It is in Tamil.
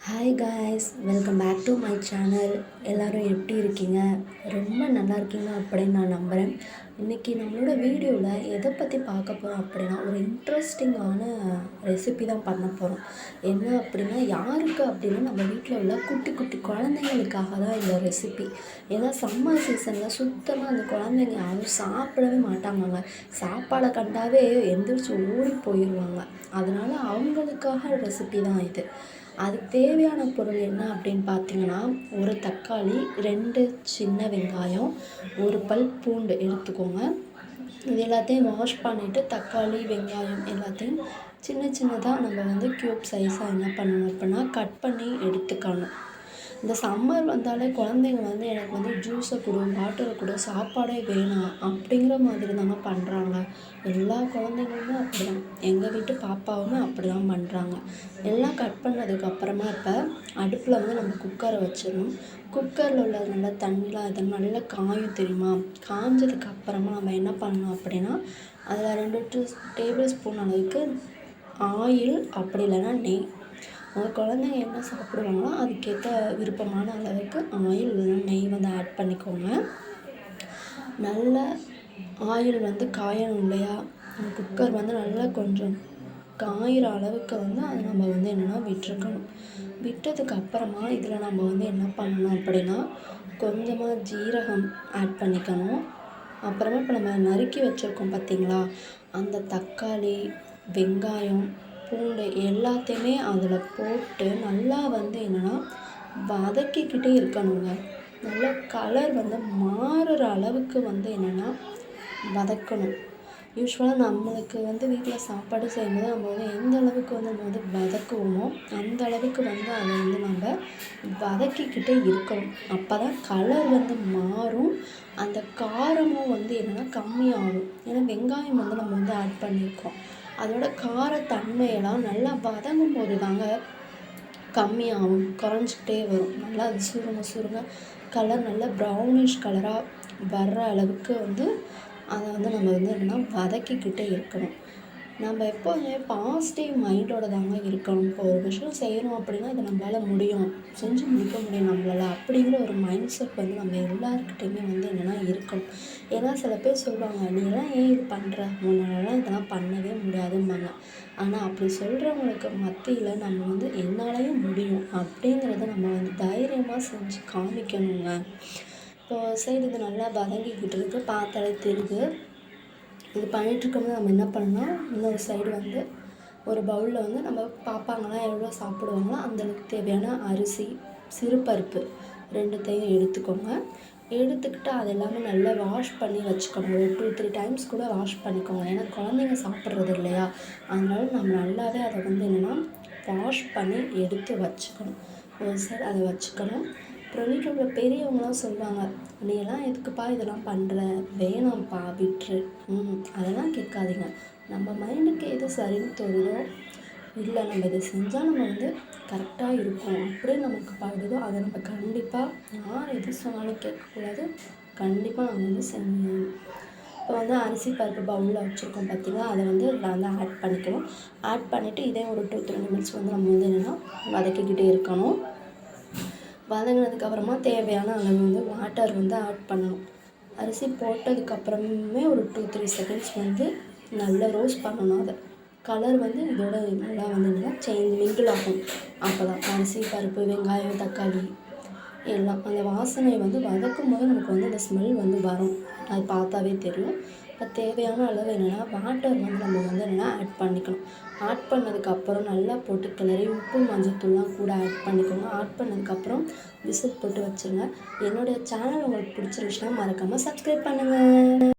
Hi guys, welcome back to my channel. எல்லோரும் எப்படி இருக்கீங்க? ரொம்ப நல்லா இருக்கீங்க அப்படின்னு நான் நம்புகிறேன். இன்றைக்கி நம்மளோட வீடியோவில் எதை பற்றி பார்க்க போகிறோம் அப்படின்னா, ஒரு இன்ட்ரெஸ்டிங்கான ரெசிபி தான் பண்ண போகிறோம். என்ன அப்படின்னா, யாருக்கு அப்படின்னா நம்ம வீட்டில் உள்ள குட்டி குட்டி குழந்தைங்களுக்காக தான் இந்த ரெசிபி. ஏன்னா சம்மர் சீசனில் சுத்தமாக அந்த குழந்தைங்க யாரும் சாப்பிடவே மாட்டாங்கங்க. சாப்பாடை கண்டாவே எந்திரிச்சு ஓடி போயிடுவாங்க. அதனால் அவங்களுக்காக ரெசிபி தான் இது. அதுக்கு தேவையான பொருள் என்ன அப்படின்னு பார்த்தீங்கன்னா, ஒரு தக்காளி, 2 சின்ன வெங்காயம், ஒரு பல் பூண்டு எடுத்துக்கோங்க. இது எல்லாத்தையும் வாஷ் பண்ணிவிட்டு தக்காளி, வெங்காயம் எல்லாத்தையும் சின்ன சின்னதாக நம்ம க்யூப் சைஸாக என்ன பண்ணணும் அப்படின்னா கட் பண்ணி எடுத்துக்கணும். இந்த சம்மர் வந்தாலே குழந்தைங்க எனக்கு ஜூஸை கொடு, வாட்டரை கொடு, சாப்பாடே வேணாம் அப்படிங்கிற மாதிரி தாங்க பண்ணுறாங்க. எல்லா குழந்தைங்களுமே அப்படி தான். எங்கள் வீட்டு பாப்பாவுமே அப்படி தான் பண்ணுறாங்க. எல்லாம் கட் பண்ணதுக்கப்புறமா இப்போ அடுப்பில் நம்ம குக்கரை வச்சிடணும். குக்கரில் உள்ள நல்லா தண்ணிலாம் இதை நல்லா காயும் தெரியுமா? காஞ்சதுக்கப்புறமா நம்ம என்ன பண்ணணும் அப்படின்னா, அதில் 2 டேபிள் ஸ்பூன் அளவுக்கு ஆயில், அப்படி இல்லைன்னா நெய். உங்கள் குழந்தைங்க என்ன சாப்பிடுவாங்களோ அதுக்கேற்ற விருப்பமான அளவுக்கு ஆயில் இல்லைன்னா நெய் ஆட் பண்ணிக்கோங்க. நல்ல ஆயில் காயணும் இல்லையா? குக்கர் நல்லா கொஞ்சம் காயிற அளவுக்கு அதை நம்ம என்னென்னா விட்டுருக்கணும். விட்டதுக்கு அப்புறமா இதில் நம்ம என்ன பண்ணணும் அப்படின்னா, கொஞ்சமாக ஜீரகம் ஆட் பண்ணிக்கணும். அப்புறமா இப்போ நம்ம நறுக்கி வச்சுருக்கோம் பார்த்தீங்களா, அந்த தக்காளி, வெங்காயம், பூண்டு எல்லாத்தையுமே அதில் போட்டு நல்லா என்னென்னா வதக்கிக்கிட்டே இருக்கணுங்க. நல்லா கலர் மாறுற அளவுக்கு என்னென்னா வதக்கணும். யூஸ்வலாக நம்மளுக்கு வீட்டில் சாப்பாடு செய்யும்போது நம்ம எந்த அளவுக்கு நம்ம வதக்குவோமோ அந்த அளவுக்கு அதை நம்ம வதக்கிக்கிட்டே இருக்கணும். அப்போ தான் கலர் மாறும். அந்த காரமும் என்னென்னா கம்மியாகும். ஏன்னா வெங்காயம் நம்ம ஆட் பண்ணியிருக்கோம். அதோட காரத்தன்மையெல்லாம் நல்லா வதங்கும் போது தாங்க கம்மியாகும், குறைஞ்சிக்கிட்டே வரும். நல்லா அது சுருங்க கலர் நல்லா ப்ரௌனிஷ் கலராக வர்ற அளவுக்கு அதை நம்ம என்னென்னா வதக்கிக்கிட்டே இருக்கணும். நம்ம எப்போதுமே பாசிட்டிவ் மைண்டோட தாங்க இருக்கணும். இப்போ ஒரு விஷயம் செய்கிறோம் அப்படின்னா இதை நம்மளால் முடியும், செஞ்சு முடிக்க முடியும் நம்மளால், அப்படிங்கிற ஒரு மைண்ட் செட் நம்ம எல்லாருக்கிட்டையுமே என்னென்னா இருக்கணும். ஏன்னா சில பேர் சொல்லுவாங்க, நீலாம் ஏன் இது பண்ணுற, உன்னாலலாம் இதெல்லாம் பண்ணவே முடியாதும்பாங்க. ஆனால் அப்படி சொல்கிறவங்களுக்கு மத்தியில் நம்ம என்னாலையும் முடியும் அப்படிங்கிறத நம்ம தைரியமாக செஞ்சு காமிக்கணுங்க. இப்போ சைடு இது நல்லா வதங்கிக்கிட்டு இருக்குது, பார்த்தாலே தெரியுது. இது பண்ணிகிட்ருக்கும்போது நம்ம என்ன பண்ணோம்னா, இன்னொரு சைடு ஒரு பவுலில் நம்ம பாப்பாங்கலாம் எவ்வளோ சாப்பிடுவாங்களோ அந்தளவுக்கு தேவையான அரிசி, சிறுபருப்பு 2த்தையும் எடுத்துக்கோங்க. எடுத்துக்கிட்டு அது எல்லாமே நல்லா வாஷ் பண்ணி வச்சுக்கணும். ஒரு 2-3 டைம்ஸ் கூட வாஷ் பண்ணிக்கோங்க. ஏன்னா குழந்தைங்க சாப்பிட்றது இல்லையா? அதனால நம்ம நல்லாவே அதை என்னென்னா வாஷ் பண்ணி எடுத்து வச்சுக்கணும். ஒரு சைடு அதை வச்சுக்கணும். அப்புறம் வீட்டில் உள்ள பெரியவங்களாம் சொல்லுவாங்க, நீ எல்லாம் எதுக்குப்பா இதெல்லாம் பண்ணுற, வேணாம்ப்பா விட்டுரு. அதெல்லாம் கேட்காதீங்க. நம்ம மைண்டுக்கு எது சரின்னு தோணுதோ, இல்லை நம்ம இதை செஞ்சால் நம்ம கரெக்டாக இருக்கும் அப்படின்னு நமக்கு படுதோ அதை நம்ம கண்டிப்பாக யார் எது சொன்னாலும் கேட்கக்கூடாது. கண்டிப்பாக நம்ம செஞ்சோம். இப்போ அரிசி பருப்பு பவுலில் வச்சுருக்கோம் பார்த்தீங்கன்னா, அதை இதில் ஆட் பண்ணிக்கணும். ஆட் பண்ணிவிட்டு இதே ஒரு 2-3 நிமிட்ஸ் நம்ம என்னென்னா வதக்கிக்கிட்டே இருக்கணும். வதங்கினதுக்கப்புறமா தேவையான அளவு வாட்டர் ஆட் பண்ணணும். அரிசி போட்டதுக்கப்புறமே ஒரு 2-3 செகண்ட்ஸ் நல்லா ரோஸ்ட் பண்ணணும். அதை கலர் இதோட நல்லா என்னென்னா மிங்கிள் ஆகும். அப்போ தான் அரிசி, பருப்பு, வெங்காயம், தக்காளி எல்லாம் அந்த வாசனை வதக்கும் போது நமக்கு அந்த ஸ்மெல் வரும். அது பார்த்தாவே தெரியும். இப்போ தேவையான அளவு என்னென்னா வாட்டர் நம்ம என்னென்னா ஆட் பண்ணிக்கணும். ஆட் பண்ணதுக்கப்புறம் நல்லா போட்டு கிளறி உப்பு, மஞ்சத்தூள்லாம் கூட ஆட் பண்ணிக்கோங்க. ஆட் பண்ணதுக்கப்புறம் விசில் போட்டு வச்சுருங்க. என்னுடைய சேனல் உங்களுக்கு பிடிச்சிருந்துச்சுன்னா மறக்காமல் சப்ஸ்கிரைப் பண்ணுங்கள்.